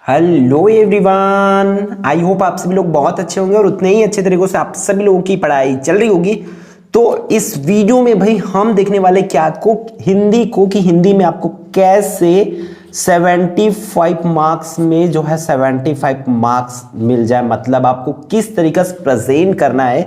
Hello everyone, I hope आप सभी लोग बहुत अच्छे होंगे और उतने ही अच्छे तरीकों से आप सभी लोगों की पढ़ाई चल रही होगी। तो इस वीडियो में भाई हम देखने वाले क्या को हिंदी में आपको कैसे 75 मार्क्स में जो है 75 मार्क्स मिल जाए, मतलब आपको किस तरीके से प्रेजेंट करना है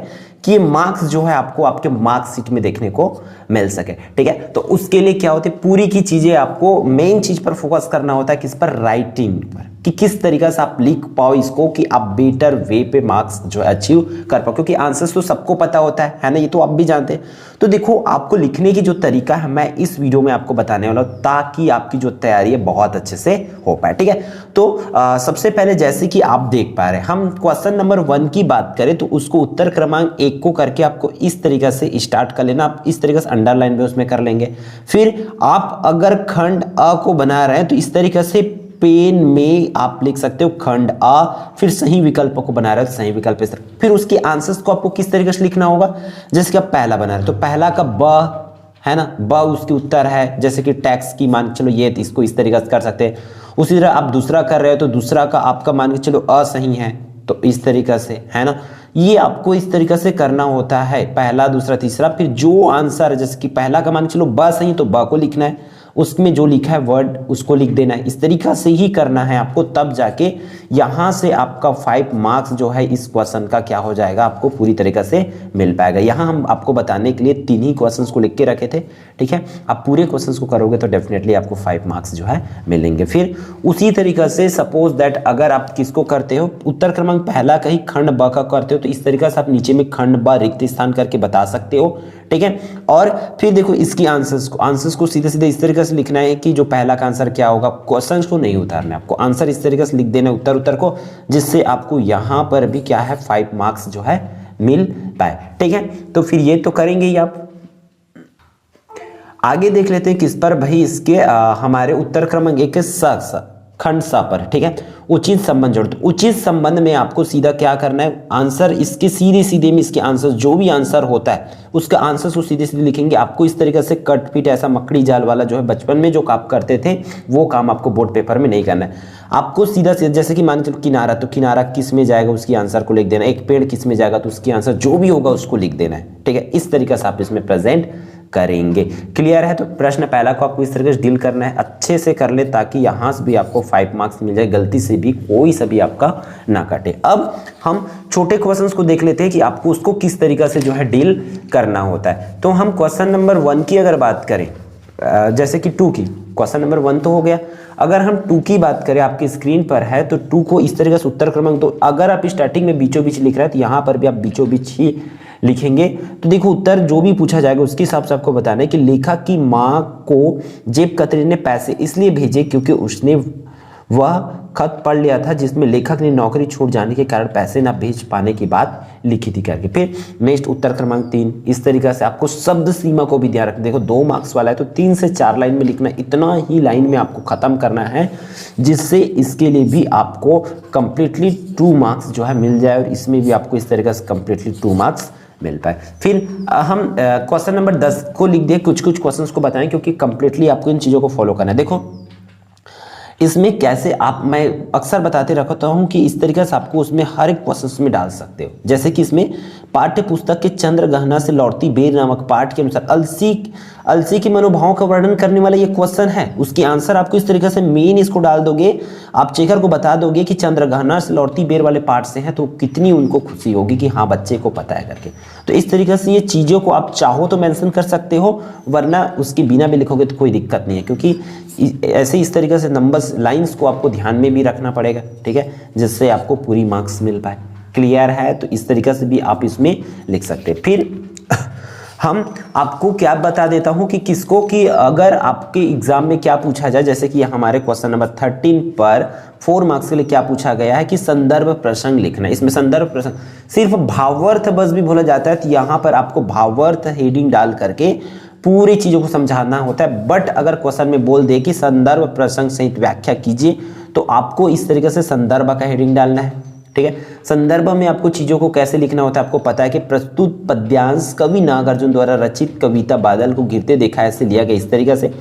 कि मार्क्स जो है आपको आपके मार्कशीट में देखने को मिल सके। ठीक है, तो उसके लिए क्या होती है, पूरी की चीजें आपको मेन चीज पर फोकस करना होता है, किस पर, राइटिंग पर, कि किस तरीके से आप लिख पाओ इसको कि आप बेटर वे पे मार्क्स जो है अचीव कर पाओ, क्योंकि आंसर्स तो सबको पता होता है ना, ये तो आप भी जानते हैं। तो देखो, आपको लिखने की जो तरीका है मैं इस वीडियो में आपको बताने वाला हूं, ताकि आपकी जो तैयारी है बहुत अच्छे से हो पाए। ठीक है, तो सबसे पहले जैसे कि आप देख पा रहे हैं, हम क्वेश्चन नंबर 1 की बात करें तो उसको उत्तर क्रमांक 1 को करके आपको इस तरीके से स्टार्ट कर लेना। आप इस तरीके से अंडरलाइन भी उसमें कर लेंगे। फिर आप अगर खंड अ को बना रहे हैं तो इस तरीके से पेन में आप लिख सकते हो खंड आ, फिर सही विकल्प को बना रहे हो तो सही विकल्प इस तरह। फिर उसके आंसर्स को आपको किस तरीके से लिखना होगा, जैसे कि आप पहला बना रहे हो तो पहला का ब है ना, ब उसके उत्तर है, जैसे कि टैक्स की मान के चलो ये, तो इसको इस तरीके से कर सकते हैं। उसी तरह आप दूसरा कर रहे हो तो दूसरा का आपका मान के चलो अ सही है, तो इस तरीके से, है ना, ये आपको इस तरीके से करना होता है, पहला दूसरा तीसरा। फिर जो आंसर है, जैसे कि पहला का मान के चलो ब सही, तो ब को लिखना है, उसमें जो लिखा है वर्ड उसको लिख देना है। इस तरीका से ही करना है आपको, तब जाके यहां से आपका 5 मार्क्स जो है इस क्वेश्चन का क्या हो जाएगा, आपको पूरी तरीके से मिल पाएगा। यहां हम आपको बताने के लिए 3 ही क्वेश्चंस को लिख के रखे थे। ठीक है, आप पूरे क्वेश्चंस को करोगे तो डेफिनेटली आपको 5 मार्क्स जो है मिलेंगे। फिर उसी तरीके से सपोज दैट अगर आप किसको करते हो, उत्तर क्रमांक पहला का ही खंड ब का करते हो, तो इस तरीके से आप नीचे में खंड ब रिक्त स्थान करके बता सकते हो। ठीक है, और फिर देखो इसकी आंसर्स को सीधे सीधे इस तरीके से लिखना है कि जो पहला का आंसर क्या होगा, क्वेश्चन को नहीं उतारना है आपको, आंसर इस तरीके से लिख देना उत्तर को, जिससे आपको यहां पर भी क्या है 5 मार्क्स जो है मिल पाए। ठीक है, तो फिर ये तो करेंगे ही आप। आगे देख लेते हैं किस पर भाई, इसके हमारे उत्तर क्रमांक 1 के खंड सा पर। ठीक है, उचित संबंध जोड़ दो। उचित संबंध में आपको सीधा क्या करना है, आंसर इसके सीधे सीधे में इसके आंसर, जो भी आंसर होता है उसका आंसर को सीधे सीधे लिखेंगे। आपको इस तरीके से कट पीट ऐसा मकड़ी जाल वाला जो है बचपन में जो काम करते थे, वो काम आपको बोर्ड पेपर में नहीं करना है। आपको सीधा सीधा, जैसे कि मान के चलो किनारा, तो किनारा किस में जाएगा उसकी आंसर को लिख देना, एक पेड़ किस में जाएगा तो उसकी आंसर जो भी होगा उसको लिख देना है। ठीक है, इस तरीके से आप इसमें प्रेजेंट करेंगे। क्लियर है, तो प्रश्न पहला को आपको इस तरीके से डील करना है, अच्छे से कर ले ताकि यहां से भी आपको 5 मार्क्स मिल जाए, गलती से भी कोई सा भी आपका ना कटे। अब हम छोटे क्वेश्चंस को देख लेते हैं कि आपको उसको किस तरीके से जो है डील करना होता है। तो हम क्वेश्चन नंबर 1 की अगर बात करें, जैसे कि 2 की, क्वेश्चन नंबर 1 तो हो गया। अगर हम 2 की बात करें, आपकी स्क्रीन पर है, तो 2 को इस तरीके से उत्तर क्रमांक 2, अगर आप स्टार्टिंग में बीचों बीच लिख रहे हैं तो यहां पर भी आप बीचों बीच ही लिखेंगे। तो देखो, उत्तर जो भी पूछा जाएगा उसके हिसाब से आपको बताना है कि लेखक की मां को जेब कतरी ने पैसे इसलिए भेजे क्योंकि उसने वह खत पढ़ लिया था जिसमें लेखक ने नौकरी छूट जाने के कारण पैसे ना भेज पाने की बात लिखी थी करके। फिर नेक्स्ट उत्तर क्रमांक 3, इस तरीके से आपको शब्द सीमा को भी ध्यान रखना। देखो 2 मार्क्स वाला है तो 3 से 4 लाइन में लिखना, इतना ही लाइन में आपको खत्म करना है, जिससे इसके लिए भी आपको कंप्लीटली 2 मार्क्स जो है मिल जाए, और इसमें भी आपको इस तरीके से कंप्लीटली 2 मार्क्स मिल पाए। फिर हम क्वेश्चन नंबर 10 को लिख दिए, कुछ क्वेश्चंस को बताएं क्योंकि कंप्लीटली आपको इन चीजों को फॉलो करना है। देखो इसमें कैसे आप, मैं अक्सर बताते रहता हूं कि इस तरीके से आपको उसमें हर एक क्वेश्चन में डाल सकते हो। जैसे कि इसमें पाठ्य पुस्तक के चंद्रगहना से लौटती बेर नामक पाठ के अनुसार अलसी के मनोभावों का वर्णन करने वाला ये क्वेश्चन है, उसकी आंसर आपको इस तरीके से मेन इसको डाल दोगे, आप चेकर को बता दोगे कि चंद्रगहना से लौटती बेर वाले पाठ से है, तो कितनी उनको खुशी होगी कि हाँ बच्चे को पता है करके। तो इस तरीके से ये चीजों को आप चाहो तो मेंशन कर सकते हो, वरना उसके बिना भी लिखोगे तो कोई दिक्कत नहीं है, क्योंकि ऐसे इस तरीके से नंबर्स लाइंस को आपको ध्यान में भी रखना पड़ेगा। ठीक है, जिससे आपको पूरी मार्क्स मिल पाए। क्लियर है, तो इस तरीके से भी आप इसमें लिख सकते हैं। फिर हम आपको क्या बता देता हूं कि किसको, कि अगर आपके एग्जाम में क्या पूछा जाए, जैसे कि हमारे क्वेश्चन नंबर 13 पर 4 मार्क्स के लिए क्या पूछा गया है कि संदर्भ प्रसंग लिखना है। इसमें संदर्भ प्रसंग सिर्फ भावार्थ बस भी बोला जाता है, तो यहां पर आपको भावार्थ हेडिंग डाल करके पूरी चीजों को समझाना होता है। बट अगर क्वेश्चन में बोल दे कि संदर्भ प्रसंग सहित व्याख्या कीजिए, तो आपको इस तरीके से संदर्भ का हेडिंग डालना है। ठीक है, संदर्भ में आपको चीजों को कैसे लिखना होता है आपको पता है कि प्रस्तुत पद्यांश कवि नागार्जुन द्वारा रचित कविता बादल को गिरते देखा है से लिया गया। इस तरीके से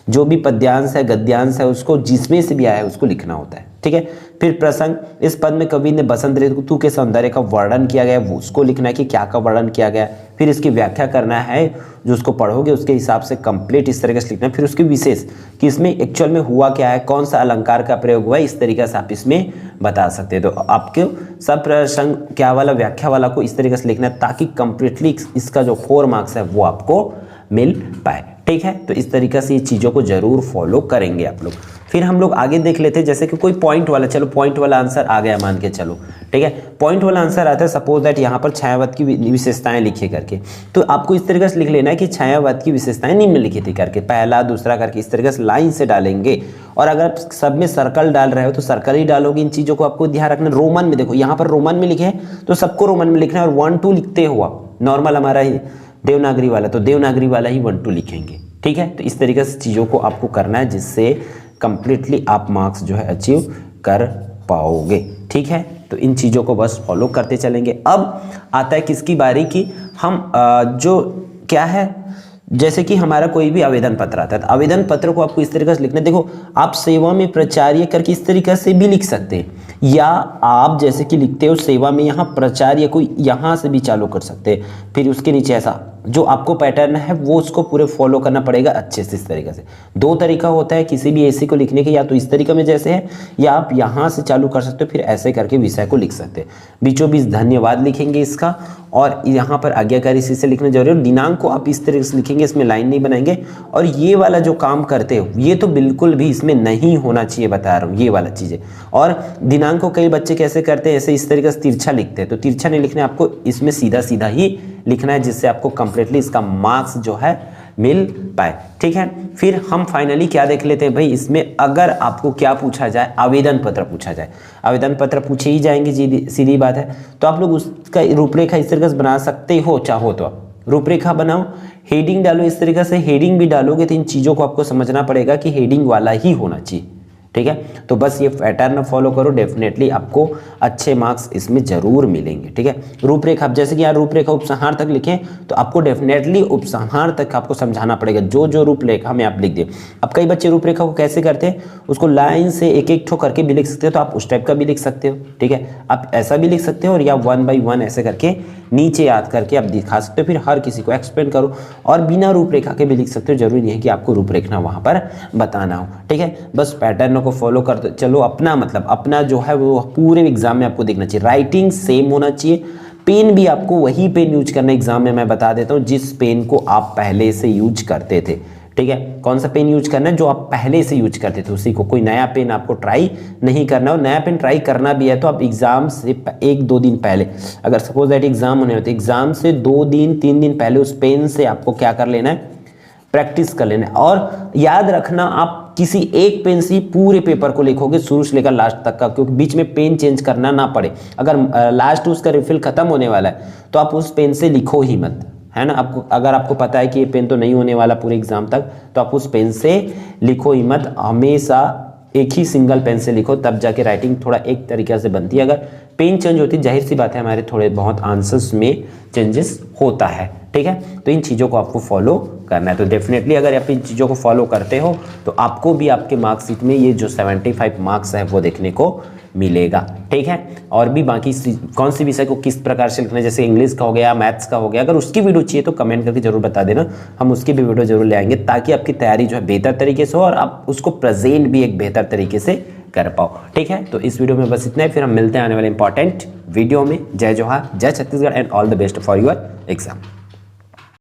जो भी पद्यांश है गद्यांश है उसको जिसमें से भी आया है उसको लिखना होता है। ठीक है। फिर प्रसंग, इस पद में कवि ने बसंत ऋतु के सौंदर्य का वर्णन किया गया है, वो उसको लिखना है कि क्या का वर्णन किया गया है। फिर इसकी व्याख्या करना है, जो उसको पढ़ोगे उसके हिसाब से कंप्लीट इस तरीके से लिखना है। फिर उसकी विशेष कि इसमें एक्चुअल में हुआ क्या है, कौन सा अलंकार का प्रयोग हुआ है, इस तरीके से आप इसमें बता सकते हैं। तो आपके सब प्रसंग क्या वाला व्याख्या वाला को इस तरीके से लिखना है ताकि कंप्लीटली इसका जो 4 मार्क्स है वो आपको मिल पाए, ठीक है। तो इस तरीके से ये चीज़ों को जरूर फॉलो करेंगे आप लोग। फिर हम लोग आगे देख लेते हैं, जैसे कि कोई पॉइंट वाला, चलो पॉइंट वाला आंसर आ गया मान के चलो, ठीक है। पॉइंट वाला आंसर आता है सपोज दैट यहाँ पर छायावाद की विशेषताएं लिखी करके, तो आपको इस तरीके से लिख लेना है कि छायावाद की विशेषताएं निम्नलिखित थी करके, पहला दूसरा करके इस तरीके से लाइन से डालेंगे। और अगर सब में सर्कल डाल रहे हो तो सर्कल ही डालोगे। इन चीज़ों को आपको ध्यान रखना। रोमन में देखो, यहाँ पर रोमन में लिखे हैं तो सबको रोमन में लिखना है, और 1 2 लिखते हो आप। नॉर्मल हमारा ही देवनागरी वाला, तो देवनागरी वाला ही 1 2 लिखेंगे, ठीक है। तो इस तरीके से चीज़ों को आपको करना है जिससे कंप्लीटली आप मार्क्स जो है अचीव कर पाओगे, ठीक है। तो इन चीज़ों को बस फॉलो करते चलेंगे। अब आता है किसकी बारी की, हम जो क्या है, जैसे कि हमारा कोई भी आवेदन पत्र आता है, तो आवेदन पत्र को आपको इस तरीके से लिखना है। देखो, आप सेवा में प्राचार्य करके इस तरीके से भी लिख सकते हैं, या आप जैसे कि लिखते हो सेवा में यहाँ प्राचार्य को यहाँ से भी चालू कर सकते हैं। फिर उसके नीचे ऐसा जो आपको पैटर्न है वो उसको पूरे फॉलो करना पड़ेगा अच्छे से। इस तरीके से 2 तरीका होता है किसी भी ऐसे को लिखने के, या तो इस तरीके में जैसे है, या आप यहाँ से चालू कर सकते हो, फिर ऐसे करके विषय को लिख सकते हैं। बीचों बीच धन्यवाद लिखेंगे इसका, और यहाँ पर आज्ञाकारी इसी से लिखना जरूरी है। दिनांक को आप इस तरीके से लिखेंगे, इसमें लाइन नहीं बनाएंगे। और ये वाला जो काम करते हो ये तो बिल्कुल भी इसमें नहीं होना चाहिए, बता रहा हूँ ये वाला चीज़ें। और दिनांक को कई बच्चे कैसे करते हैं, ऐसे इस तरीके से तिरछा लिखते हैं, तो तिरछा नहीं लिखना, आपको इसमें सीधा सीधा ही लिखना है, जिससे आपको कंप्लीटली इसका मार्क्स जो है मिल पाए, ठीक है। फिर हम फाइनली क्या देख लेते हैं भाई, इसमें अगर आपको क्या पूछा जाए, आवेदन पत्र पूछा जाए, आवेदन पत्र पूछे ही जाएंगे, सीधी बात है। तो आप लोग उसका रूपरेखा इस तरीके से बना सकते हो, चाहो तो आप रूपरेखा बनाओ, हेडिंग डालो इस तरीके से। हेडिंग भी डालोगे तो इन चीज़ों को आपको समझना पड़ेगा कि हेडिंग वाला ही होना चाहिए, ठीक है। तो बस ये पैटर्न फॉलो करो, डेफिनेटली आपको अच्छे मार्क्स इसमें जरूर मिलेंगे, ठीक है। रूपरेखा, अब जैसे कि यहाँ रूपरेखा उपसंहार तक लिखें तो आपको डेफिनेटली उपसंहार तक आपको समझाना पड़ेगा, जो जो रूपरेखा में आप लिख दे। अब कई बच्चे रूपरेखा को कैसे करते हैं, उसको लाइन से एक एक ठो करके भी लिख सकते हो, तो आप उस टाइप का भी लिख सकते हो, ठीक है। आप ऐसा भी लिख सकते हो, और या 1 बाई 1 ऐसे करके नीचे याद करके आप दिखा सकते हो, फिर हर किसी को एक्सप्लेन करो। और बिना रूपरेखा के भी लिख सकते हो, जरूरी नहीं है कि आपको रूपरेखा वहाँ पर बताना हो, ठीक है। बस पैटर्न को फॉलो करते चलो। अपना मतलब अपना जो है वो पूरे एग्जाम में आपको देखना चाहिए, राइटिंग सेम होना चाहिए। पेन भी आपको वही पेन यूज करना है, एग्जाम में मैं बता देता हूँ जिस पेन को आप पहले से यूज करते थे, ठीक है। कौन सा पेन यूज करना है, जो आप पहले से यूज करते थे उसी को, कोई नया पेन आपको ट्राई नहीं करना। और नया पेन ट्राई करना भी है तो आप एग्जाम से 1-2 दिन पहले, अगर सपोज दैट एग्जाम होने होते, एग्जाम से 2 दिन 3 दिन पहले उस पेन से आपको क्या कर लेना है, प्रैक्टिस कर लेना है। और याद रखना, आप किसी एक पेन से पूरे पेपर को लिखोगे शुरू से लेकर लास्ट तक का, क्योंकि बीच में पेन चेंज करना ना पड़े। अगर लास्ट उसका रिफिल खत्म होने वाला है तो आप उस पेन से लिखो ही मत, है ना। आपको अगर आपको पता है कि ये पेन तो नहीं होने वाला पूरे एग्जाम तक, तो आप उस पेन से लिखो ही मत। हमेशा एक ही सिंगल पेन से लिखो, तब जाके राइटिंग थोड़ा एक तरीके से बनती है। अगर पेन चेंज होती है, जाहिर सी बात है हमारे थोड़े बहुत आंसर्स में चेंजेस होता है, ठीक है। तो इन चीज़ों को आपको फॉलो करना है। तो डेफिनेटली अगर आप इन चीज़ों को फॉलो करते हो तो आपको भी आपके मार्कशीट में ये जो 75 मार्क्स है वो देखने को मिलेगा, ठीक है। और भी बाकी कौन सी विषय को किस प्रकार से लिखना है, जैसे इंग्लिश का हो गया, मैथ्स का हो गया, अगर उसकी वीडियो चाहिए तो कमेंट करके जरूर बता देना, हम उसकी भी वीडियो जरूर ले आएंगे, ताकि आपकी तैयारी जो है बेहतर तरीके से हो और आप उसको प्रेजेंट भी एक बेहतर तरीके से कर पाओ, ठीक है। तो इस वीडियो में बस इतना ही, फिर हम मिलते हैं आने वाले इंपॉर्टेंट वीडियो में। जय जोहार, जय Chhattisgarh and all the best for your exam.